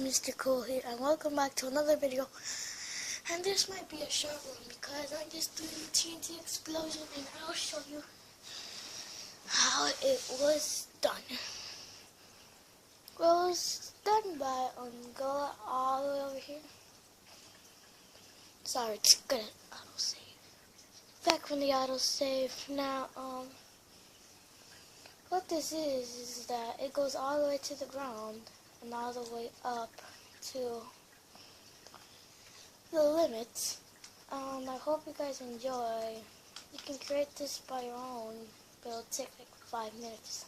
Mr. Cool here, and welcome back to another video. And this might be a short one because I'm just doing the TNT explosion, and I'll show you how it was done. Well, it was done by go all the way over here. Sorry, it's gonna autosave. Back from the autosave. Now, what this is that it goes all the way to the ground and all the way up to the limit. I hope you guys enjoy. You can create this by your own, but it'll take like 5 minutes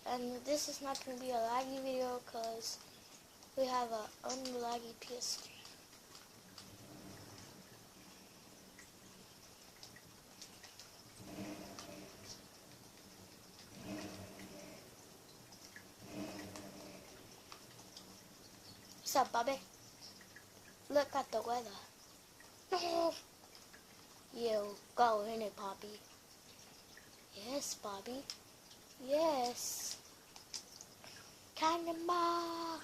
or something. And this is not going to be a laggy video because we have a unlaggy PS3. What's up, Bobby? Look at the weather. No! You go in it, Bobby. Yes, Bobby. Yes. Cannonball!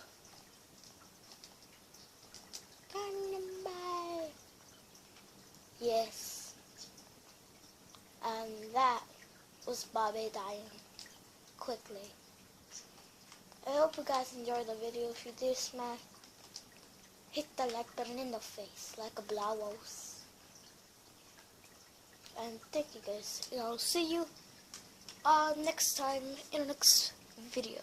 Cannonball! Yes. And that was Bobby dying quickly. I hope you guys enjoyed the video. If you did, smash, hit the like button in the face like a blowos. And thank you guys. I'll see you next time in the next video.